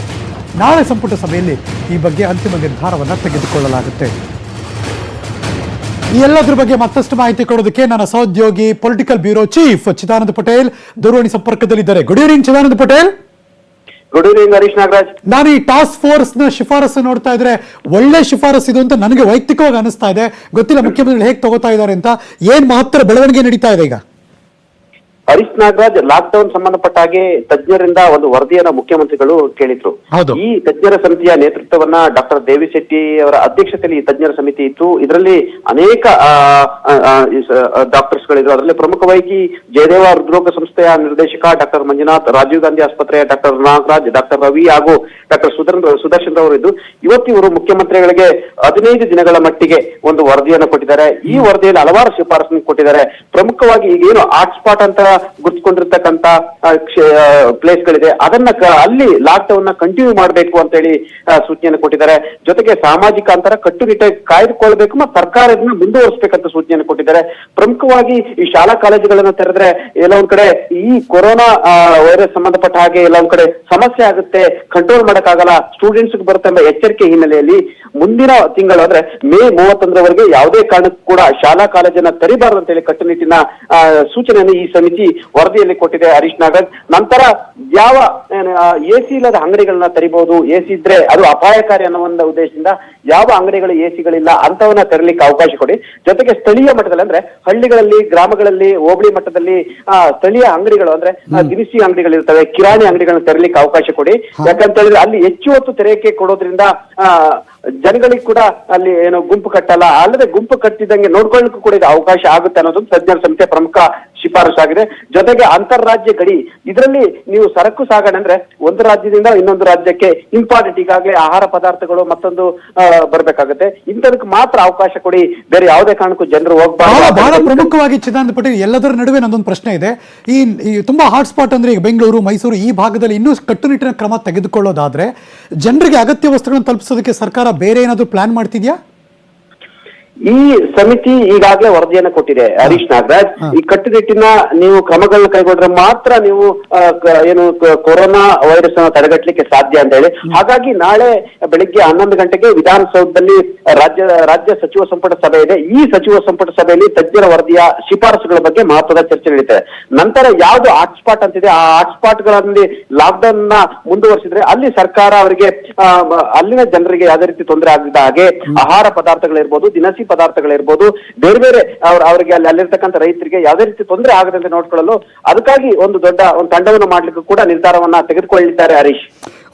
ನಾಳೆ ಸಂಪುಟ ಸಭೆಯಲ್ಲಿ ಈ ಬಗ್ಗೆ ಅಂತಿಮ ನಿರ್ಧಾರವನ್ನು ತೆಗೆದುಕೊಳ್ಳಲಾಗುತ್ತೆ. ಈ ಎಲ್ಲದರ ಬಗ್ಗೆ ಮತ್ತಷ್ಟು ಮಾಹಿತಿ ಕೊಡೋದಕ್ಕೆ ನನ್ನ ಸಹೋದ್ಯೋಗಿ political bureau chief Chidananda Patel ದೂರವಾಣಿ ಸಂಪರ್ಕದಲ್ಲಿದ್ದಾರೆ. Good evening Chidananda Patel. Good evening Harish Nagaraj. ನಾನು ಈ ಟಾಸ್ಕ್ ಫೋರ್ಸ್ ನ ಶಿಫಾರಸು ನೋಡ್ತಾ ಇದ್ರೆ ಒಳ್ಳೆ ಶಿಫಾರಸು ಇದು ಅಂತ ನನಗೆ ವೈಯಕ್ತಿಕವಾಗಿ ಅನಿಸ್ತಾ ಇದೆ. ಗೊತ್ತಿಲ್ಲ ಮುಖ್ಯಮಂತ್ರಿಗಳು ಹೇಗೆ ತಗೋತಾ ಇದ್ದಾರೆ ಅಂತ. ಏನ್ ಮಹತ್ತರ ಬೆಳವಣಿಗೆ ನಡೀತಾ ಇದೆ ಈಗ? ಹರೀಶ್ ನಾಗರಾಜ್, ಲಾಕ್ಡೌನ್ ಸಂಬಂಧಪಟ್ಟ ಹಾಗೆ ತಜ್ಞರಿಂದ ಒಂದು ವರದಿಯನ್ನ ಮುಖ್ಯಮಂತ್ರಿಗಳು ಕೇಳಿದ್ರು. ಹೌದು. ಈ ತಜ್ಞರ ಸಮಿತಿಯ ನೇತೃತ್ವವನ್ನ ಡಾಕ್ಟರ್ ದೇವಿಶೆಟ್ಟಿ ಅವರ ಅಧ್ಯಕ್ಷತೆಯಲ್ಲಿ ಈ ತಜ್ಞರ ಸಮಿತಿ ಇತ್ತು. ಇದರಲ್ಲಿ ಅನೇಕ ಡಾಕ್ಟರ್ಸ್ ಗಳಿದ್ರು. ಅದರಲ್ಲಿ ಪ್ರಮುಖವಾಗಿ ಜಯದೇವ ಹೃದ್ರೋಗ ಸಂಸ್ಥೆಯ ನಿರ್ದೇಶಕ ಡಾಕ್ಟರ್ ಮಂಜುನಾಥ್, ರಾಜೀವ್ ಗಾಂಧಿ ಆಸ್ಪತ್ರೆಯ ಡಾಕ್ಟರ್ ನಾಗರಾಜ್, ಡಾಕ್ಟರ್ ರವಿ ಹಾಗೂ ಡಾಕ್ಟರ್ ಸುದರ್ಶನ್ ರವರು ಇದ್ದು ಇವತ್ತು ಇವರು ಮುಖ್ಯಮಂತ್ರಿಗಳಿಗೆ 15 ದಿನಗಳ ಮಟ್ಟಿಗೆ ಒಂದು ವರದಿಯನ್ನು ಕೊಟ್ಟಿದ್ದಾರೆ. ಈ ವರದಿಯಲ್ಲಿ ಹಲವಾರು ಶಿಫಾರಸನ್ನು ಕೊಟ್ಟಿದ್ದಾರೆ. ಪ್ರಮುಖವಾಗಿ ಈಗೇನು ಹಾಟ್ಸ್ಪಾಟ್ ಅಂತ ಗುರುತಿಕೊಂಡಿರ್ತಕ್ಕಂತ ಪ್ಲೇಸ್ಗಳಿದೆ ಅದನ್ನ ಅಲ್ಲಿ ಲಾಕ್ ಡೌನ್ ನ ಕಂಟಿನ್ಯೂ ಮಾಡಬೇಕು ಅಂತ ಹೇಳಿ ಸೂಚನೆಯನ್ನು ಕೊಟ್ಟಿದ್ದಾರೆ. ಜೊತೆಗೆ ಸಾಮಾಜಿಕ ಅಂತರ ಕಟ್ಟುನಿಟ್ಟಾಗಿ ಕಾಯ್ದುಕೊಳ್ಬೇಕು ಮತ್ತು ಸರ್ಕಾರ ಇದನ್ನ ಮುಂದುವರಿಸಬೇಕಂತ ಸೂಚನೆಯನ್ನು ಕೊಟ್ಟಿದ್ದಾರೆ. ಪ್ರಮುಖವಾಗಿ ಈ ಶಾಲಾ ಕಾಲೇಜುಗಳನ್ನ ತೆರೆದ್ರೆ ಎಲ್ಲ ಒಂದ್ ಕಡೆ ಈ ಕೊರೋನಾ ವೈರಸ್ ಸಂಬಂಧಪಟ್ಟ ಹಾಗೆ ಎಲ್ಲ ಒಂದ್ ಕಡೆ ಸಮಸ್ಯೆ ಆಗುತ್ತೆ, ಕಂಟ್ರೋಲ್ ಮಾಡಕ್ಕಾಗಲ್ಲ, ಸ್ಟೂಡೆಂಟ್ಸ್ ಬರುತ್ತೆ ಎಂಬ ಎಚ್ಚರಿಕೆ ಹಿನ್ನೆಲೆಯಲ್ಲಿ ಮುಂದಿನ ತಿಂಗಳು ಅಂದ್ರೆ ಮೇ 31ರವರೆಗೆ ಯಾವುದೇ ಕಾರಣಕ್ಕೂ ಕೂಡ ಶಾಲಾ ಕಾಲೇಜನ್ನ ತೆರಿಬಾರದು ಅಂತ ಹೇಳಿ ಕಟ್ಟುನಿಟ್ಟಿನ ಸೂಚನೆಯನ್ನು ಈ ಸಮಿತಿ ವರದಿಯಲ್ಲಿ ಕೊಟ್ಟಿದೆ ಹರೀಶ್ ನಾಗರಾಜ್. ನಂತರ ಯಾವ ಎಸಿ ಇಲ್ಲದ ಅಂಗಡಿಗಳನ್ನ ತೆರಿಬಹುದು, ಎಸಿ ಇದ್ರೆ ಅದು ಅಪಾಯಕಾರಿ ಅನ್ನೋ ಒಂದು ಉದ್ದೇಶದಿಂದ ಯಾವ ಅಂಗಡಿಗಳು ಎಸಿಗಳಿಲ್ಲ ಅಂತವನ್ನ ತೆರಲಿಕ್ಕೆ ಅವಕಾಶ ಕೊಡಿ. ಜೊತೆಗೆ ಸ್ಥಳೀಯ ಮಟ್ಟದಲ್ಲಿ ಅಂದ್ರೆ ಹಳ್ಳಿಗಳಲ್ಲಿ, ಗ್ರಾಮಗಳಲ್ಲಿ, ಹೋಬಳಿ ಮಟ್ಟದಲ್ಲಿ ಸ್ಥಳೀಯ ಅಂಗಡಿಗಳು ಅಂದ್ರೆ ದಿನಸಿ ಅಂಗಡಿಗಳಿರ್ತವೆ, ಕಿರಾಣಿ ಅಂಗಡಿಗಳನ್ನ ತೆರಲಿಕ್ಕೆ ಅವಕಾಶ ಕೊಡಿ. ಯಾಕಂತ ಹೇಳಿದ್ರೆ ಅಲ್ಲಿ ಹೆಚ್ಚು ಹೊತ್ತು ತೆರೆಯಕ್ಕೆ ಕೊಡೋದ್ರಿಂದ ಜನಗಳಿಗೆ ಕೂಡ ಅಲ್ಲಿ ಏನು ಗುಂಪು ಕಟ್ಟಲ್ಲ, ಅಲ್ಲದೆ ಗುಂಪು ಕಟ್ಟಿದಂಗೆ ನೋಡ್ಕೊಳ್ಳಿಕ್ಕೂ ಕೂಡ ಇದು ಅವಕಾಶ ಆಗುತ್ತೆ ಅನ್ನೋದು ತಜ್ಞರ ಸಮಿತಿಯ ಪ್ರಮುಖ ಶಿಫಾರಸು ಆಗಿದೆ. ಜೊತೆಗೆ ಅಂತಾರಾಜ್ಯ ಗಡಿ, ಇದರಲ್ಲಿ ನೀವು ಸರಕು ಸಾಗಣೆ ಅಂದ್ರೆ ಒಂದು ರಾಜ್ಯದಿಂದ ಇನ್ನೊಂದು ರಾಜ್ಯಕ್ಕೆ ಇಂಪಾರ್ಟೆಂಟ್, ಈಗಾಗಲೇ ಆಹಾರ ಪದಾರ್ಥಗಳು ಮತ್ತೊಂದು ಬರ್ಬೇಕಾಗುತ್ತೆ, ಇಂಥದಕ್ಕೆ ಮಾತ್ರ ಅವಕಾಶ ಕೊಡಿ, ಬೇರೆ ಯಾವುದೇ ಕಾರಣಕ್ಕೂ ಜನರು ಹೋಗ್ಬಾರ್ದು. ಬಹಳ ಪ್ರಮುಖವಾಗಿ ಚಿದಾನಂದ ಪಟೇಲ್, ಎಲ್ಲದರ ನಡುವೆ ನಂದೊಂದು ಪ್ರಶ್ನೆ ಇದೆ. ಈ ತುಂಬಾ ಹಾಟ್ಸ್ಪಾಟ್ ಅಂದ್ರೆ ಈಗ ಬೆಂಗಳೂರು, ಮೈಸೂರು ಈ ಭಾಗದಲ್ಲಿ ಇನ್ನೂ ಕಟ್ಟುನಿಟ್ಟಿನ ಕ್ರಮ ತೆಗೆದುಕೊಳ್ಳೋದಾದ್ರೆ ಜನರಿಗೆ ಅಗತ್ಯ ವಸ್ತುಗಳನ್ನು ತಲುಪಿಸೋದಕ್ಕೆ ಸರ್ಕಾರ ಬೇರೆ ಏನಾದರೂ ಪ್ಲಾನ್ ಮಾಡ್ತಿದ್ಯಾ? ಈ ಸಮಿತಿ ಈಗಾಗಲೇ ವರದಿಯನ್ನು ಕೊಟ್ಟಿದೆ ಹರೀಶ್ ನಾಗರಾಜ್. ಈ ಕಟ್ಟುನಿಟ್ಟಿನ ನೀವು ಕ್ರಮಗಳನ್ನ ಕೈಗೊಂಡ್ರೆ ಮಾತ್ರ ನೀವು ಏನು ಕೊರೋನಾ ವೈರಸ್ ಅನ್ನು ತಡೆಗಟ್ಟಲಿಕ್ಕೆ ಸಾಧ್ಯ ಅಂತ ಹೇಳಿ. ಹಾಗಾಗಿ ನಾಳೆ ಬೆಳಿಗ್ಗೆ 11 ಗಂಟೆಗೆ ವಿಧಾನಸೌಧದಲ್ಲಿ ರಾಜ್ಯ ಸಚಿವ ಸಂಪುಟ ಸಭೆ ಇದೆ. ಈ ಸಚಿವ ಸಂಪುಟ ಸಭೆಯಲ್ಲಿ ತಜ್ಞರ ವರದಿಯ ಶಿಫಾರಸುಗಳ ಬಗ್ಗೆ ಮಹತ್ವದ ಚರ್ಚೆ ನಡೀತದೆ. ನಂತರ ಯಾವ್ದು ಹಾಟ್ಸ್ಪಾಟ್ ಅಂತಿದೆ ಆ ಹಾಟ್ಸ್ಪಾಟ್ ಗಳಲ್ಲಿ ಲಾಕ್ಡೌನ್ ನ ಮುಂದುವರಿಸಿದ್ರೆ ಅಲ್ಲಿ ಸರ್ಕಾರ ಅವರಿಗೆ ಅಲ್ಲಿನ ಜನರಿಗೆ ಯಾವುದೇ ರೀತಿ ತೊಂದರೆ ಆಗದ ಹಾಗೆ ಆಹಾರ ಪದಾರ್ಥಗಳಿರ್ಬೋದು, ದಿನಸಿ ಪದಾರ್ಥಗಳಿರ್ಬೋದು, ಬೇರೆ ಬೇರೆ ಅವರಿಗೆ ಅಲ್ಲಿರ್ತಕ್ಕಂಥ ರೈತರಿಗೆ ಯಾವುದೇ ರೀತಿ ತೊಂದರೆ ಆಗದಂತೆ ನೋಡ್ಕೊಳ್ಳಲು ಅದಕ್ಕಾಗಿ ಒಂದು ತಂಡವನ್ನು ಮಾಡ್ಲಿಕ್ಕೂ ಕೂಡ ನಿರ್ಧಾರವನ್ನ ತೆಗೆದುಕೊಳ್ಳಿದ್ದಾರೆ ಹರೀಶ್.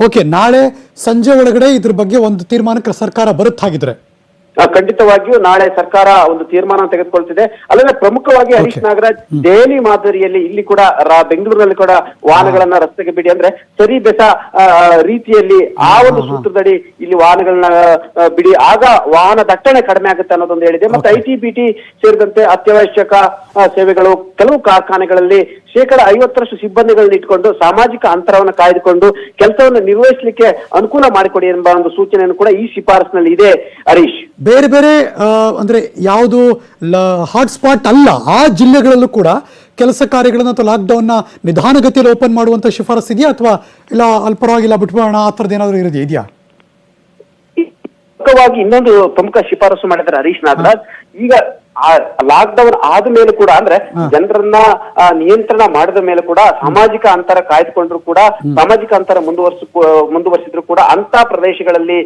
ಓಕೆ, ನಾಳೆ ಸಂಜೆ ಒಳಗಡೆ ಇದ್ರ ಬಗ್ಗೆ ಒಂದು ತೀರ್ಮಾನಕ್ಕೆ ಸರ್ಕಾರ ಬರುತ್ತಾಗಿದ್ರೆ ಖಂಡಿತವಾಗಿಯೂ ನಾಳೆ ಸರ್ಕಾರ ಒಂದು ತೀರ್ಮಾನ ತೆಗೆದುಕೊಳ್ತಿದೆ. ಅಲ್ಲದೆ ಪ್ರಮುಖವಾಗಿ ಹರೀಶ್ ನಾಗರಾಜ್, ದೆಹಲಿ ಮಾದರಿಯಲ್ಲಿ ಇಲ್ಲಿ ಕೂಡ ಬೆಂಗಳೂರಿನಲ್ಲಿ ಕೂಡ ವಾಹನಗಳನ್ನ ರಸ್ತೆಗೆ ಬಿಡಿ ಅಂದ್ರೆ ಸರಿ ಬೆಸ ರೀತಿಯಲ್ಲಿ ಆ ಒಂದು ಸೂತ್ರದಡಿ ಇಲ್ಲಿ ವಾಹನಗಳನ್ನ ಬಿಡಿ, ಆಗ ವಾಹನ ದಟ್ಟಣೆ ಕಡಿಮೆ ಆಗುತ್ತೆ ಅನ್ನೋದೊಂದು ಹೇಳಿದೆ. ಮತ್ತೆ IT-BT ಸೇರಿದಂತೆ ಅತ್ಯವಶ್ಯಕ ಸೇವೆಗಳು ಕೆಲವು ಕಾರ್ಖಾನೆಗಳಲ್ಲಿ 50% ಸಿಬ್ಬಂದಿಗಳನ್ನ ಇಟ್ಕೊಂಡು ಸಾಮಾಜಿಕ ಅಂತರವನ್ನು ಕಾಯ್ದುಕೊಂಡು ಕೆಲಸವನ್ನು ನಿರ್ವಹಿಸಲಿಕ್ಕೆ ಅನುಕೂಲ ಮಾಡಿಕೊಡಿ ಎಂಬ ಒಂದು ಸೂಚನೆಯನ್ನು ಕೂಡ ಈ ಶಿಫಾರಸಿನಲ್ಲಿ ಇದೆ ಹರೀಶ್. ಬೇರೆ ಬೇರೆ ಅಂದ್ರೆ ಯಾವುದು ಹಾಟ್ಸ್ಪಾಟ್ ಅಲ್ಲ ಆ ಜಿಲ್ಲೆಗಳಲ್ಲೂ ಕೂಡ ಕೆಲಸ ಕಾರ್ಯಗಳನ್ನ ಅಥವಾ ಲಾಕ್ಡೌನ್ ನ ನಿಧಾನಗತಿಯಲ್ಲಿ ಓಪನ್ ಮಾಡುವಂತ ಶಿಫಾರಸ್ ಇದೆಯಾ, ಅಥವಾ ಇಲ್ಲ ಅಲ್ಲಿ ಪರವಾಗಿಲ್ಲ ಬಿಟ್ಬಿಡೋಣ ಆ ಥರದ್ದು ಏನಾದರೂ ಇದೆಯಾ? ಪ್ರಮುಖವಾಗಿ ಇನ್ನೊಂದು ಪ್ರಮುಖ ಶಿಫಾರಸು ಮಾಡಿದ್ದಾರೆ ಹರೀಶ್ ನಾಗರಾಜ್. ಈಗ ಲಾಕ್ಡೌನ್ ಆದ ಮೇಲೆ ಕೂಡ ಅಂದ್ರೆ ಜನರನ್ನ ನಿಯಂತ್ರಣ ಮಾಡಿದ ಮೇಲೆ ಕೂಡ ಸಾಮಾಜಿಕ ಅಂತರ ಕಾಯ್ದುಕೊಂಡ್ರು ಕೂಡ, ಸಾಮಾಜಿಕ ಅಂತರ ಮುಂದುವರಿಸಿದ್ರು ಕೂಡ ಅಂತ ಪ್ರದೇಶಗಳಲ್ಲಿ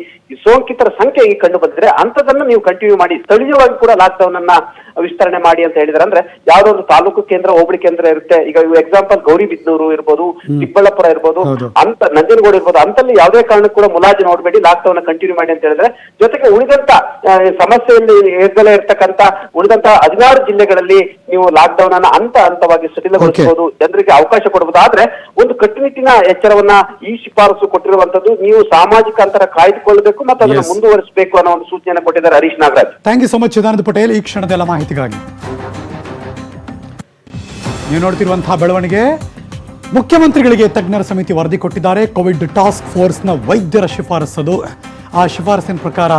ಸೋಂಕಿತರ ಸಂಖ್ಯೆ ಈಗ ಕಂಡು ಬಂದಿದ್ರೆ ಅಂತದನ್ನ ನೀವು ಕಂಟಿನ್ಯೂ ಮಾಡಿ, ಸ್ಥಳೀಯವಾಗಿ ಕೂಡ ಲಾಕ್ಡೌನ್ ಅನ್ನ ವಿಸ್ತರಣೆ ಮಾಡಿ ಅಂತ ಹೇಳಿದ್ರೆ ಅಂದ್ರೆ ಯಾವ್ದೊಂದು ತಾಲೂಕು ಕೇಂದ್ರ, ಹೋಬಳಿ ಕೇಂದ್ರ ಇರುತ್ತೆ. ಈಗ ಎಕ್ಸಾಂಪಲ್ ಗೌರಿಬಿದನೂರು ಇರ್ಬೋದು, ಚಿಕ್ಕಬಳ್ಳಾಪುರ ಇರ್ಬೋದು, ಅಂತ ನಂಜನಗೂಡು ಇರ್ಬೋದು, ಅಂತಲ್ಲಿ ಯಾವುದೇ ಕಾರಣಕ್ಕೂ ಕೂಡ ಮುಲಾಜಿ ನೋಡ್ಬೇಡಿ, ಲಾಕ್ಡೌನ್ ಕಂಟಿನ್ಯೂ ಮಾಡಿ ಅಂತ ಹೇಳಿದ್ರೆ. ಜೊತೆಗೆ ಉಳಿದಂತ ಸಮಸ್ಯೆಯಲ್ಲಿ ಎದುರೇ ಇರ್ತಕ್ಕಂತ ಉಳಿದಂತ 16 ಜಿಲ್ಲೆಗಳಲ್ಲಿ ನೀವು ಲಾಕ್ಡೌನ್ ಅನ್ನ ಹಂತವಾಗಿ ಸಡಿಲಗೊಳಿಸಬಹುದು, ಜನರಿಗೆ ಅವಕಾಶ ಕೊಡಬಹುದು. ಆದ್ರೆ ಒಂದು ಕಟ್ಟುನಿಟ್ಟಿನ ಎಚ್ಚರವನ್ನ ಈ ಶಿಫಾರಸು ಕೊಟ್ಟಿರುವಂತದ್ದು, ನೀವು ಸಾಮಾಜಿಕ ಅಂತರ ಕಾಯ್ದುಕೊಳ್ಳಬೇಕು ಮತ್ತು ಅದನ್ನು ಮುಂದುವರಿಸಬೇಕು ಅನ್ನೋ ಒಂದು ಸೂಚನೆಯನ್ನು ಕೊಟ್ಟಿದ್ದಾರೆ Harish Nagaraj. Thank you so much Chidananda Patel, ಈ ಕ್ಷಣದೆಲ್ಲ ಮಾಹಿತಿಗಾಗಿ. ನೀವು ನೋಡ್ತಿರುವಂತಹ ಬೆಳವಣಿಗೆ, ಮುಖ್ಯಮಂತ್ರಿಗಳಿಗೆ ತಜ್ಞರ ಸಮಿತಿ ವರದಿ ಕೊಟ್ಟಿದ್ದಾರೆ. ಕೋವಿಡ್ ಟಾಸ್ಕ್ ಫೋರ್ಸ್ನ ವೈದ್ಯರ ಶಿಫಾರಸದು. ಆ ಶಿಫಾರಸಿನ ಪ್ರಕಾರ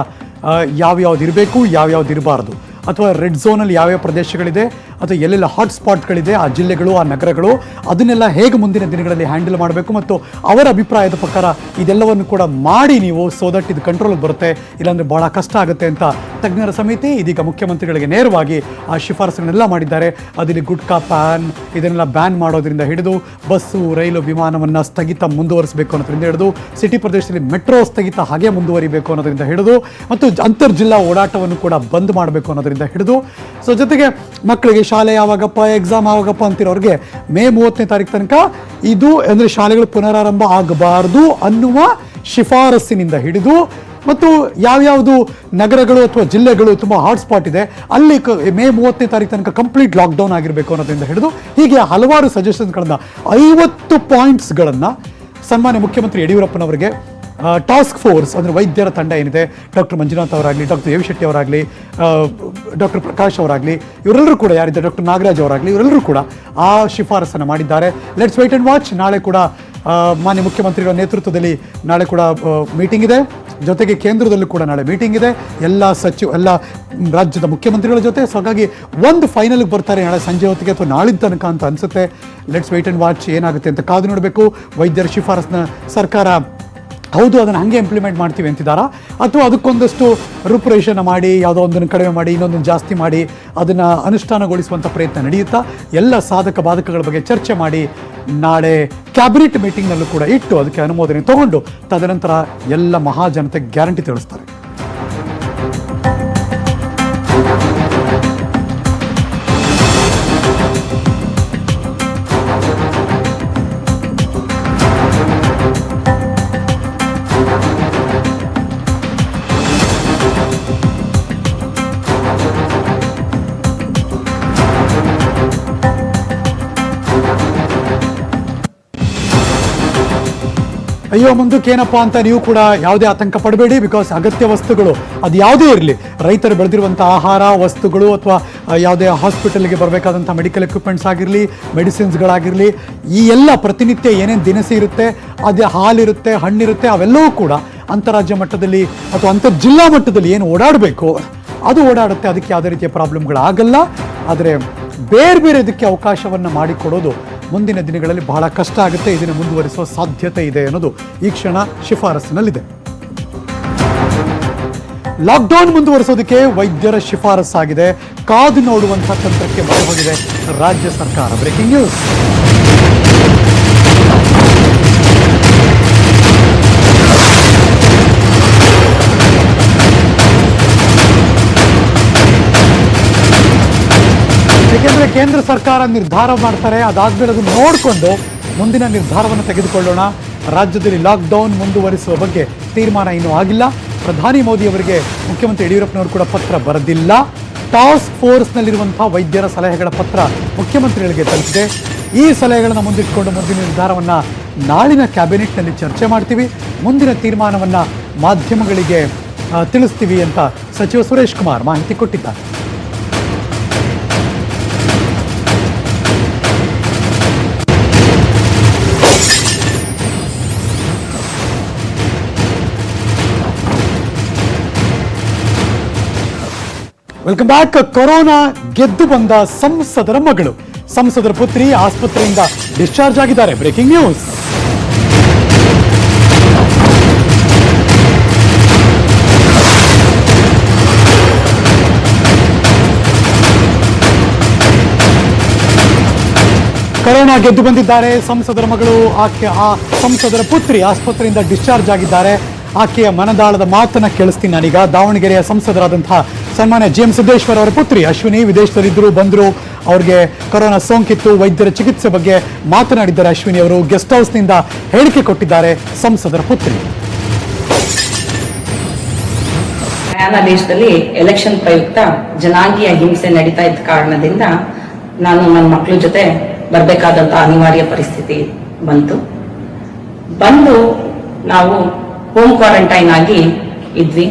ಯಾವ್ಯಾವ್ದು ಇರಬೇಕು, ಯಾವ್ಯಾವ್ದು ಇರಬಾರ್ದು, ಅಥವಾ ರೆಡ್ ಝೋನಲ್ಲಿ ಯಾವ್ಯಾವ ಪ್ರದೇಶಗಳಿದೆ ಅಥವಾ ಎಲ್ಲೆಲ್ಲ ಹಾಟ್ಸ್ಪಾಟ್ಗಳಿದೆ ಆ ಜಿಲ್ಲೆಗಳು, ಆ ನಗರಗಳು, ಅದನ್ನೆಲ್ಲ ಹೇಗೆ ಮುಂದಿನ ದಿನಗಳಲ್ಲಿ ಹ್ಯಾಂಡಲ್ ಮಾಡಬೇಕು ಮತ್ತು ಅವರ ಅಭಿಪ್ರಾಯದ ಪ್ರಕಾರ ಇದೆಲ್ಲವನ್ನು ಕೂಡ ಮಾಡಿ ನೀವು ಸೋ ದಟ್ ಇದು ಕಂಟ್ರೋಲ್ಗೆ ಬರುತ್ತೆ, ಇಲ್ಲಾಂದರೆ ಭಾಳ ಕಷ್ಟ ಆಗುತ್ತೆ ಅಂತ ತಜ್ಞರ ಸಮಿತಿ ಇದೀಗ ಮುಖ್ಯಮಂತ್ರಿಗಳಿಗೆ ನೇರವಾಗಿ ಆ ಶಿಫಾರಸುಗಳನ್ನೆಲ್ಲ ಮಾಡಿದ್ದಾರೆ. ಅದಿಲ್ಲಿ ಗುಟ್ಕಾ ಪ್ಯಾನ್ ಇದನ್ನೆಲ್ಲ ಬ್ಯಾನ್ ಮಾಡೋದ್ರಿಂದ ಹಿಡಿದು ಬಸ್ಸು, ರೈಲು, ವಿಮಾನವನ್ನು ಸ್ಥಗಿತ ಮುಂದುವರಿಸಬೇಕು ಅನ್ನೋದ್ರಿಂದ ಹಿಡಿದು ಸಿಟಿ ಪ್ರದೇಶದಲ್ಲಿ ಮೆಟ್ರೋ ಸ್ಥಗಿತ ಹಾಗೆ ಮುಂದುವರಿಬೇಕು ಅನ್ನೋದ್ರಿಂದ ಹಿಡಿದು ಮತ್ತು ಅಂತರ್ಜಿಲ್ಲಾ ಓಡಾಟವನ್ನು ಕೂಡ ಬಂದ್ ಮಾಡಬೇಕು ಅನ್ನೋದ್ರಿಂದ ಹಿಡಿದು, ಸೊ ಜೊತೆಗೆ ಮಕ್ಕಳಿಗೆ ಶಾಲೆ ಯಾವಾಗಪ್ಪ, ಎಕ್ಸಾಮ್ ಯಾವಾಗಪ್ಪ ಅಂತಿರೋರಿಗೆ ಮೇ 30ನೇ ತಾರೀಕು ತನಕ ಇದು ಅಂದರೆ ಶಾಲೆಗಳು ಪುನರಾರಂಭ ಆಗಬಾರ್ದು ಅನ್ನುವ ಶಿಫಾರಸ್ಸಿನಿಂದ ಹಿಡಿದು, ಮತ್ತು ಯಾವ್ಯಾವುದು ನಗರಗಳು ಅಥವಾ ಜಿಲ್ಲೆಗಳು ತುಂಬ ಹಾಟ್ಸ್ಪಾಟ್ ಇದೆ ಅಲ್ಲಿ ಮೇ 30ನೇ ತಾರೀಕು ತನಕ ಕಂಪ್ಲೀಟ್ ಲಾಕ್ಡೌನ್ ಆಗಿರಬೇಕು ಅನ್ನೋದ್ರಿಂದ ಹಿಡಿದು ಹೀಗೆ ಹಲವಾರು ಸಜೆಷನ್ಸ್ಗಳನ್ನು 50 ಪಾಯಿಂಟ್ಸ್ಗಳನ್ನು ಸನ್ಮಾನ್ಯ ಮುಖ್ಯಮಂತ್ರಿ ಯಡಿಯೂರಪ್ಪನವರಿಗೆ ಟಾಸ್ಕ್ ಫೋರ್ಸ್ ಅಂದರೆ ವೈದ್ಯರ ತಂಡ ಏನಿದೆ, ಡಾಕ್ಟರ್ ಮಂಜುನಾಥ್ ಅವರಾಗಲಿ, ಡಾಕ್ಟರ್ ಎ ವಿ ಶೆಟ್ಟಿ ಅವರಾಗಲಿ, ಡಾಕ್ಟರ್ ಪ್ರಕಾಶ್ ಅವರಾಗಲಿ, ಇವರೆಲ್ಲರೂ ಕೂಡ ಯಾರಿದ್ದಾರೆ, ಡಾಕ್ಟರ್ ನಾಗರಾಜ್ ಅವರಾಗಲಿ, ಇವರೆಲ್ಲರೂ ಕೂಡ ಆ ಶಿಫಾರಸನ್ನು ಮಾಡಿದ್ದಾರೆ. Let's wait and watch. ನಾಳೆ ಕೂಡ ಮಾನ್ಯ ಮುಖ್ಯಮಂತ್ರಿಗಳ ನೇತೃತ್ವದಲ್ಲಿ ನಾಳೆ ಕೂಡ ಮೀಟಿಂಗ್ ಇದೆ. ಜೊತೆಗೆ ಕೇಂದ್ರದಲ್ಲೂ ಕೂಡ ನಾಳೆ ಮೀಟಿಂಗ್ ಇದೆ ಎಲ್ಲ ರಾಜ್ಯದ ಮುಖ್ಯಮಂತ್ರಿಗಳ ಜೊತೆ. ಸೊ ಹಾಗಾಗಿ ಒಂದು ಫೈನಲ್ಗೆ ಬರ್ತಾರೆ ನಾಳೆ ಸಂಜೆ ಹೊತ್ತಿಗೆ ಅಥವಾ ನಾಳಿನ ತನಕ ಅಂತ ಅನಿಸುತ್ತೆ. ಲೆಟ್ಸ್ ವೇಟ್ ಆ್ಯಂಡ್ ವಾಚ್ ಏನಾಗುತ್ತೆ ಅಂತ ಕಾದು ನೋಡಬೇಕು. ವೈದ್ಯರ ಶಿಫಾರಸ್ನ ಸರ್ಕಾರ ಹೌದು ಅದನ್ನು ಹಾಗೆ ಇಂಪ್ಲಿಮೆಂಟ್ ಮಾಡ್ತೀವಿ ಅಂತಿದ್ದಾರಾ, ಅಥವಾ ಅದಕ್ಕೊಂದಷ್ಟು ರೂಪುರೇಷನ ಮಾಡಿ ಯಾವುದೋ ಒಂದನ್ನು ಕಡಿಮೆ ಮಾಡಿ ಇನ್ನೊಂದನ್ನು ಜಾಸ್ತಿ ಮಾಡಿ ಅದನ್ನು ಅನುಷ್ಠಾನಗೊಳಿಸುವಂಥ ಪ್ರಯತ್ನ ನಡೆಯುತ್ತಾ, ಎಲ್ಲ ಸಾಧಕ ಬಾಧಕಗಳ ಬಗ್ಗೆ ಚರ್ಚೆ ಮಾಡಿ ನಾಳೆ ಕ್ಯಾಬಿನೆಟ್ ಮೀಟಿಂಗ್ನಲ್ಲೂ ಕೂಡ ಇಟ್ಟು ಅದಕ್ಕೆ ಅನುಮೋದನೆ ತಗೊಂಡು ತದನಂತರ ಎಲ್ಲ ಮಹಾಜನತೆಗೆ ಗ್ಯಾರಂಟಿ ತಿಳಿಸ್ತಾರೆ. ಅಯ್ಯೋ ಮುಂದಕ್ಕೆ ಏನಪ್ಪ ಅಂತ ನೀವು ಕೂಡ ಯಾವುದೇ ಆತಂಕ ಪಡಬೇಡಿ. ಬಿಕಾಸ್ ಅಗತ್ಯ ವಸ್ತುಗಳು ಅದು ಯಾವುದೇ ಇರಲಿ, ರೈತರು ಬೆಳೆದಿರುವಂಥ ಆಹಾರ ವಸ್ತುಗಳು ಅಥವಾ ಯಾವುದೇ ಹಾಸ್ಪಿಟಲ್ಗೆ ಬರಬೇಕಾದಂಥ ಮೆಡಿಕಲ್ ಎಕ್ವಿಪ್ಮೆಂಟ್ಸ್ ಆಗಿರಲಿ, ಮೆಡಿಸಿನ್ಸ್ಗಳಾಗಿರಲಿ, ಈ ಎಲ್ಲ ಪ್ರತಿನಿತ್ಯ ಏನೇನು ದಿನಸಿ ಇರುತ್ತೆ, ಅದೇ ಹಾಲಿರುತ್ತೆ, ಹಣ್ಣಿರುತ್ತೆ, ಅವೆಲ್ಲವೂ ಕೂಡ ಅಂತಾರಾಜ್ಯ ಮಟ್ಟದಲ್ಲಿ ಅಥವಾ ಅಂತರ್ಜಿಲ್ಲಾ ಮಟ್ಟದಲ್ಲಿ ಏನು ಓಡಾಡಬೇಕು ಅದು ಓಡಾಡುತ್ತೆ. ಅದಕ್ಕೆ ಯಾವುದೇ ರೀತಿಯ ಪ್ರಾಬ್ಲಮ್ಗಳಾಗಲ್ಲ. ಆದರೆ ಬೇರೆ ಬೇರೆ ಇದಕ್ಕೆ ಅವಕಾಶವನ್ನು ಮಾಡಿಕೊಡೋದು ಮುಂದಿನ ದಿನಗಳಲ್ಲಿ ಬಹಳ ಕಷ್ಟ ಆಗುತ್ತೆ. ಇದನ್ನು ಮುಂದುವರಿಸುವ ಸಾಧ್ಯತೆ ಇದೆ ಅನ್ನೋದು ಈ ಕ್ಷಣ ಶಿಫಾರಸ್ಸಿನಲ್ಲಿದೆ. ಲಾಕ್ಡೌನ್ ಮುಂದುವರಿಸೋದಕ್ಕೆ ವೈದ್ಯರ ಶಿಫಾರಸ್ಸಾಗಿದೆ. ಕಾದು ನೋಡುವಂಥ ತಂತ್ರಕ್ಕೆ ಮೊರೆ ಹೋಗಿದೆ ರಾಜ್ಯ ಸರ್ಕಾರ. Breaking news. ಏಕೆಂದರೆ ಕೇಂದ್ರ ಸರ್ಕಾರ ನಿರ್ಧಾರ ಮಾಡ್ತಾರೆ, ಅದಾದ್ಮೇಲೆ ಅದನ್ನು ನೋಡಿಕೊಂಡು ಮುಂದಿನ ನಿರ್ಧಾರವನ್ನು ತೆಗೆದುಕೊಳ್ಳೋಣ. ರಾಜ್ಯದಲ್ಲಿ ಲಾಕ್ಡೌನ್ ಮುಂದುವರಿಸುವ ಬಗ್ಗೆ ತೀರ್ಮಾನ ಇನ್ನೂ ಆಗಿಲ್ಲ. ಪ್ರಧಾನಿ ಮೋದಿ ಅವರಿಗೆ ಮುಖ್ಯಮಂತ್ರಿ ಯಡಿಯೂರಪ್ಪನವರು ಕೂಡ ಪತ್ರ ಬರೆದಿಲ್ಲ. ಟಾಸ್ಕ್ ಫೋರ್ಸ್ನಲ್ಲಿರುವಂಥ ವೈದ್ಯರ ಸಲಹೆಗಳ ಪತ್ರ ಮುಖ್ಯಮಂತ್ರಿಗಳಿಗೆ ತಲುಪಿದೆ. ಈ ಸಲಹೆಗಳನ್ನು ಮುಂದಿಟ್ಟುಕೊಂಡು ಮುಂದಿನ ನಿರ್ಧಾರವನ್ನು ನಾಳಿನ ಕ್ಯಾಬಿನೆಟ್ನಲ್ಲಿ ಚರ್ಚೆ ಮಾಡ್ತೀವಿ. ಮುಂದಿನ ತೀರ್ಮಾನವನ್ನು ಮಾಧ್ಯಮಗಳಿಗೆ ತಿಳಿಸ್ತೀವಿ ಅಂತ ಸಚಿವ ಸುರೇಶ್ ಕುಮಾರ್ ಮಾಹಿತಿ ಕೊಟ್ಟಿದ್ದಾರೆ. Welcome back. ಕೊರೋನಾ ಗೆದ್ದು ಬಂದ ಸಂಸದರ ಮಗಳು, ಸಂಸದರ ಪುತ್ರಿ ಆಸ್ಪತ್ರೆಯಿಂದ ಡಿಸ್ಚಾರ್ಜ್ ಆಗಿದ್ದಾರೆ. Breaking news. ಕೊರೋನಾ ಗೆದ್ದು ಬಂದಿದ್ದಾರೆ ಸಂಸದರ ಮಗಳು. ಆ ಸಂಸದರ ಪುತ್ರಿ ಆಸ್ಪತ್ರೆಯಿಂದ ಡಿಸ್ಚಾರ್ಜ್ ಆಗಿದ್ದಾರೆ. ಆಕೆಯ ಮನದಾಳದ ಮಾತನ್ನ ಕೇಳಿಸ್ತೀನಿ ನಾನೀಗ. ದಾವಣಗೆರೆಯ ಸಂಸದರಾದಂತಹ ಸನ್ಮಾನ್ಯ GM ಸಿದ್ದೇಶ್ವರ್ ಅವರ ಪುತ್ರಿ ಅಶ್ವಿನಿ ವಿದೇಶದಲ್ಲಿದ್ದರು, ಬಂದರು. ಅವ್ರಿಗೆ ಕೊರೋನಾ ಸೋಂಕಿತ್ತು. ವೈದ್ಯರ ಚಿಕಿತ್ಸೆ ಬಗ್ಗೆ ಮಾತನಾಡಿದ್ದಾರೆ ಅಶ್ವಿನಿ ಅವರು. ಗೆಸ್ಟ್ ಹೌಸ್ನಿಂದ ಹೇಳಿಕೆ ಕೊಟ್ಟಿದ್ದಾರೆ ಸಂಸದರ ಪುತ್ರಿ. ದೇಶದಲ್ಲಿ ಎಲೆಕ್ಷನ್ ಪ್ರಯುಕ್ತ ಜನಾಂಗೀಯ ಹಿಂಸೆ ನಡೀತಾ ಇದ್ದ ಕಾರಣದಿಂದ ನಾನು ನನ್ನ ಮಕ್ಕಳ ಜೊತೆ ಬರಬೇಕಾದಂತ ಅನಿವಾರ್ಯ ಪರಿಸ್ಥಿತಿ ಬಂದು ನಾವು ಹೋಮ್ ಕ್ವಾರಂಟೈನ್ ಆಗಿ ಇದ್ವಿ.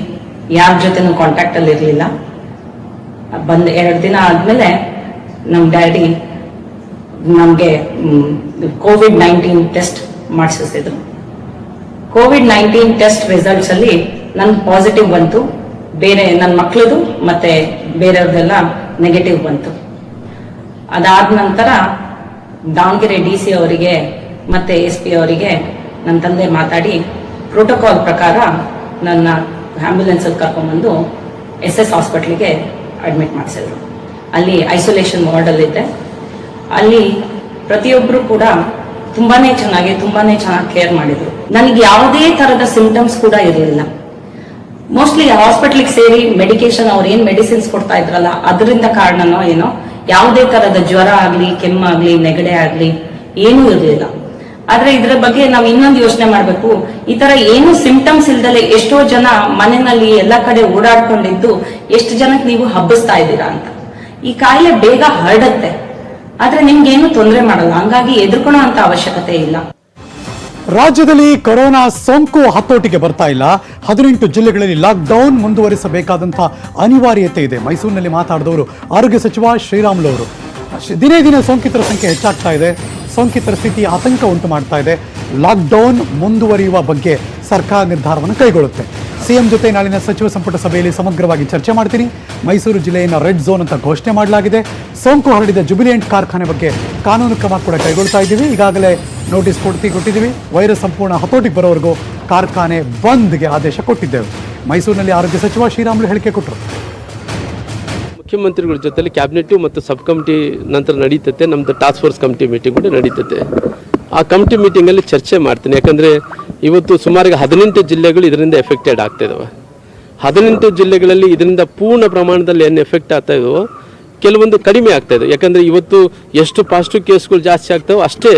ಯಾರ ಜೊತೆನೂ ಕಾಂಟ್ಯಾಕ್ಟ್ ಅಲ್ಲಿ ಇರಲಿಲ್ಲ. ಬಂದ್ 2 ದಿನ ಆದ್ಮೇಲೆ ನಮ್ ಡ್ಯಾಡಿ ನಮ್ಗೆ COVID-19 ಟೆಸ್ಟ್ ಮಾಡಿಸಿದ್ರು. COVID-19 ಟೆಸ್ಟ್ ರಿಸಲ್ಟ್ಸ್ ಅಲ್ಲಿ ನನ್ ಪಾಸಿಟಿವ್ ಬಂತು. ಬೇರೆ ನನ್ನ ಮಕ್ಕಳದು ಮತ್ತೆ ಬೇರೆಯವ್ರದೆಲ್ಲ ನೆಗೆಟಿವ್ ಬಂತು. ಅದಾದ ನಂತರ ದಾವಣಗೆರೆ DC ಅವರಿಗೆ ಮತ್ತೆ SP ಅವರಿಗೆ ನನ್ನ ತಂದೆ ಮಾತಾಡಿ ಪ್ರೋಟೋಕಾಲ್ ಪ್ರಕಾರ ನನ್ನ ಆಂಬ್ಯುಲೆನ್ಸ್ ಅಲ್ಲಿ ಕರ್ಕೊಂಡ್ಬಂದು SS ಹಾಸ್ಪಿಟ್ಲಿಗೆ ಅಡ್ಮಿಟ್ ಮಾಡಿಸಿದ್ರು. ಅಲ್ಲಿ ಐಸೋಲೇಷನ್ ವಾರ್ಡ್ ಅಲ್ಲಿ ಇದ್ದೆ. ಅಲ್ಲಿ ಪ್ರತಿಯೊಬ್ರು ಕೂಡ ತುಂಬಾನೇ ಚೆನ್ನಾಗಿ ಕೇರ್ ಮಾಡಿದ್ರು. ನನಗೆ ಯಾವುದೇ ತರದ ಸಿಂಪ್ಟಮ್ಸ್ ಕೂಡ ಇರಲಿಲ್ಲ. ಮೋಸ್ಟ್ಲಿ ಹಾಸ್ಪಿಟ್ಲಿಗೆ ಸೇರಿ ಮೆಡಿಕೇಶನ್ ಅವ್ರು ಏನ್ ಮೆಡಿಸಿನ್ಸ್ ಕೊಡ್ತಾ ಇದ್ರಲ್ಲ ಅದರಿಂದ ಕಾರಣನೋ ಏನೋ ಯಾವುದೇ ತರದ ಜ್ವರ ಆಗ್ಲಿ, ಕೆಮ್ಮಾಗ್ಲಿ, ನೆಗಡೆ ಆಗ್ಲಿ ಏನೂ ಇರಲಿಲ್ಲ. ಆದ್ರೆ ಇದ್ರ ಬಗ್ಗೆ ನಾವು ಇನ್ನೊಂದು ಯೋಚನೆ ಮಾಡ್ಬೇಕು. ಈ ತರ ಏನು ಸಿಂಪ್ಟಮ್ಸ್ ಇಲ್ದಲೆ ಎಷ್ಟೋ ಜನ ಮನೆಯಲ್ಲಿ ಎಲ್ಲಾ ಕಡೆ ಓಡಾಡ್ಕೊಂಡಿದ್ದು ಎಷ್ಟು ಜನಕ್ಕೆ ನೀವು ಹಬ್ಬಿಸ್ತಾ ಇದ್ದೀರಾ ಅಂತ. ಈ ಕಾಯಿಲೆ ಬೇಗ ಹರಡುತ್ತೆ, ಆದ್ರೆ ನಿಮ್ಗೇನು ತೊಂದರೆ ಮಾಡಲ್ಲ. ಹಂಗಾಗಿ ಎದುರ್ಕೊಳ್ಳೋ ಅಂತ ಅವಶ್ಯಕತೆ ಇಲ್ಲ. ರಾಜ್ಯದಲ್ಲಿ ಕೊರೋನಾ ಸೋಂಕು ಹತೋಟಿಗೆ ಬರ್ತಾ ಇಲ್ಲ. 18 ಜಿಲ್ಲೆಗಳಲ್ಲಿ ಲಾಕ್ಡೌನ್ ಮುಂದುವರಿಸಬೇಕಾದಂತಹ ಅನಿವಾರ್ಯತೆ ಇದೆ. ಮೈಸೂರಿನಲ್ಲಿ ಮಾತಾಡಿದವರು ಆರೋಗ್ಯ ಸಚಿವ ಶ್ರೀರಾಮುಲು ಅವರು. ದಿನೇ ದಿನೇ ಸೋಂಕಿತರ ಸಂಖ್ಯೆ ಹೆಚ್ಚಾಗ್ತಾ ಇದೆ. ಸೋಂಕಿತರ ಸ್ಥಿತಿ ಆತಂಕ ಉಂಟು ಮಾಡ್ತಾ ಇದೆ. ಲಾಕ್ಡೌನ್ ಮುಂದುವರಿಯುವ ಬಗ್ಗೆ ಸರ್ಕಾರ ನಿರ್ಧಾರವನ್ನು ಕೈಗೊಳ್ಳುತ್ತೆ. ಸಿಎಂ ಜೊತೆ ನಾಳಿನ ಸಚಿವ ಸಂಪುಟ ಸಭೆಯಲ್ಲಿ ಸಮಗ್ರವಾಗಿ ಚರ್ಚೆ ಮಾಡ್ತೀನಿ. ಮೈಸೂರು ಜಿಲ್ಲೆಯನ್ನು ರೆಡ್ ಝೋನ್ ಅಂತ ಘೋಷಣೆ ಮಾಡಲಾಗಿದೆ. ಸೋಂಕು ಹರಡಿದ ಜುಬಿಲಿಯಂಟ್ ಕಾರ್ಖಾನೆ ಬಗ್ಗೆ ಕಾನೂನು ಕ್ರಮ ಕೂಡ ಕೈಗೊಳ್ತಾ ಇದ್ದೀವಿ. ಈಗಾಗಲೇ ನೋಟಿಸ್ ಕೊಟ್ಟಿದ್ದೀವಿ. ವೈರಸ್ ಸಂಪೂರ್ಣ ಹತೋಟಿಗೆ ಬರೋವರೆಗೂ ಕಾರ್ಖಾನೆ ಬಂದ್ಗೆ ಆದೇಶ ಕೊಟ್ಟಿದ್ದೇವೆ. ಮೈಸೂರಿನಲ್ಲಿ ಆರೋಗ್ಯ ಸಚಿವ ಶ್ರೀರಾಮುಲು ಹೇಳಿಕೆ ಕೊಟ್ಟರು. ಮುಖ್ಯಮಂತ್ರಿಗಳ ಜೊತೆಲಿ ಕ್ಯಾಬಿನೆಟ್ ಮತ್ತು ಸಬ್ ಕಮಿಟಿ ನಂತರ ನಡೀತತೆ. ನಮ್ಮದು ಟಾಸ್ಕ್ ಫೋರ್ಸ್ ಕಮಿಟಿ ಮೀಟಿಂಗ್ ಕೂಡ ನಡೀತತೆ. ಆ ಕಮಿಟಿ ಮೀಟಿಂಗಲ್ಲಿ ಚರ್ಚೆ ಮಾಡ್ತೀನಿ. ಯಾಕಂದರೆ ಇವತ್ತು ಸುಮಾರಿಗೆ 18 ಜಿಲ್ಲೆಗಳು ಇದರಿಂದ ಎಫೆಕ್ಟೆಡ್ ಆಗ್ತಾ ಇದ್ದಾವೆ. 18 ಜಿಲ್ಲೆಗಳಲ್ಲಿ ಇದರಿಂದ ಪೂರ್ಣ ಪ್ರಮಾಣದಲ್ಲಿ ಏನು ಎಫೆಕ್ಟ್ ಆಗ್ತಾ ಇದೆಯೋ ಕೆಲವೊಂದು ಕಡಿಮೆ ಆಗ್ತಾ ಇದೆ. ಯಾಕಂದರೆ ಇವತ್ತು ಎಷ್ಟು ಪಾಸಿಟಿವ್ ಕೇಸ್ಗಳು ಜಾಸ್ತಿ ಆಗ್ತಾವೋ ಅಷ್ಟೇ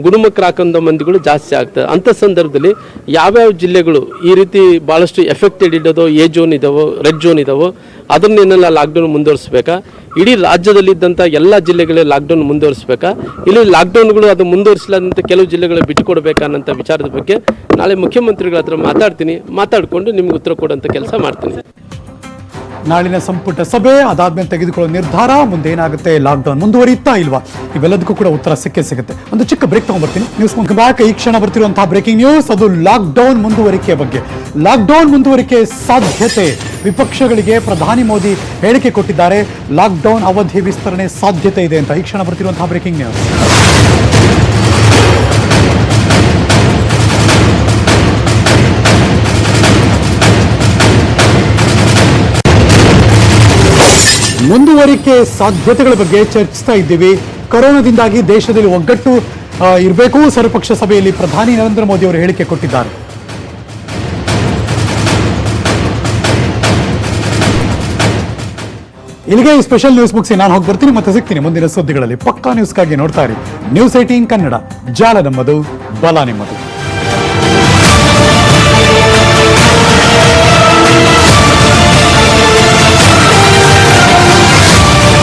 ಗುಣಮುಖರಾಗಂಥ ಮಂದಿಗಳು ಜಾಸ್ತಿ ಆಗ್ತದೆ. ಅಂಥ ಸಂದರ್ಭದಲ್ಲಿ ಯಾವ್ಯಾವ ಜಿಲ್ಲೆಗಳು ಈ ರೀತಿ ಭಾಳಷ್ಟು ಎಫೆಕ್ಟೆಡ್ ಇಡೋದೋ, ಎ ಝೋನ್ ಇದ್ದಾವೋ, ರೆಡ್ ಝೋನ್ ಇದ್ದಾವೋ ಅದನ್ನೇನೆಲ್ಲ ಲಾಕ್ಡೌನ್ ಮುಂದುವರಿಸ್ಬೇಕಾ, ಇಡೀ ರಾಜ್ಯದಲ್ಲಿದ್ದಂಥ ಎಲ್ಲ ಜಿಲ್ಲೆಗಳಲ್ಲಿ ಲಾಕ್ಡೌನ್ ಮುಂದುವರಿಸ್ಬೇಕಾ, ಇಲ್ಲಿ ಲಾಕ್ಡೌನ್ಗಳು ಅದು ಮುಂದುವರಿಸಲಾದಂಥ ಕೆಲವು ಜಿಲ್ಲೆಗಳು ಬಿಟ್ಟುಕೊಡ್ಬೇಕಾ ಅನ್ನೋಂಥ ವಿಚಾರದ ಬಗ್ಗೆ ನಾಳೆ ಮುಖ್ಯಮಂತ್ರಿಗಳ ಹತ್ರ ಮಾತಾಡಿಕೊಂಡು ನಿಮ್ಗೆ ಉತ್ತರ ಕೊಡೋಂಥ ಕೆಲಸ ಮಾಡ್ತೀನಿ. ನಾಳಿನ ಸಂಪುಟ ಸಭೆ ಅದಾದ್ಮೇಲೆ ತೆಗೆದುಕೊಳ್ಳೋ ನಿರ್ಧಾರ, ಮುಂದೆ ಏನಾಗುತ್ತೆ, ಲಾಕ್ಡೌನ್ ಮುಂದುವರಿಯುತ್ತಾ ಇಲ್ವಾ, ಇವೆಲ್ಲದಕ್ಕೂ ಕೂಡ ಉತ್ತರ ಸಿಗುತ್ತೆ. ಒಂದು ಚಿಕ್ಕ ಬ್ರೇಕ್ ತಗೊಂಡ್ಬರ್ತೀನಿ. News back. ಈ ಕ್ಷಣ ಬರ್ತಿರುವಂತಹ ಬ್ರೇಕಿಂಗ್ ನ್ಯೂಸ್, ಅದು ಲಾಕ್ಡೌನ್ ಮುಂದುವರಿಕೆ ಬಗ್ಗೆ. ಲಾಕ್ಡೌನ್ ಮುಂದುವರಿಕೆ ಸಾಧ್ಯತೆ, ವಿಪಕ್ಷಗಳಿಗೆ ಪ್ರಧಾನಿ ಮೋದಿ ಹೇಳಿಕೆ ಕೊಟ್ಟಿದ್ದಾರೆ. ಲಾಕ್ಡೌನ್ ಅವಧಿ ವಿಸ್ತರಣೆ ಸಾಧ್ಯತೆ ಇದೆ ಅಂತ. ಈ ಕ್ಷಣ ಬರ್ತಿರುವಂತಹ ಬ್ರೇಕಿಂಗ್ ನ್ಯೂಸ್. ಮುಂದುವರಿಕೆ ಸಾಧ್ಯತೆಗಳ ಬಗ್ಗೆ ಚರ್ಚಿಸ್ತಾ ಇದ್ದೀವಿ. ಕೊರೋನಾದಿಂದಾಗಿ ದೇಶದಲ್ಲಿ ಒಗ್ಗಟ್ಟು ಇರಬೇಕು. ಸರ್ವಪಕ್ಷ ಸಭೆಯಲ್ಲಿ ಪ್ರಧಾನಿ ನರೇಂದ್ರ ಮೋದಿ ಅವರು ಹೇಳಿಕೆ ಕೊಟ್ಟಿದ್ದಾರೆ. ಇಲ್ಲಿಗೆ ಈ ಸ್ಪೆಷಲ್ ನ್ಯೂಸ್ ಮುಗಿಸಿ ನಾನು ಹೋಗಿ ಬರ್ತೀನಿ. ಮತ್ತೆ ಸಿಗ್ತೀನಿ ಮುಂದಿನ ಸುದ್ದಿಗಳಲ್ಲಿ. ಪಕ್ಕಾ ನ್ಯೂಸ್ಗಾಗಿ ನೋಡ್ತಾ ಇರಿ ನ್ಯೂಸ್ 18 ಕನ್ನಡ. ಜಾಲ ನಮ್ಮದು, ಬಲ ನಿಮ್ಮದು.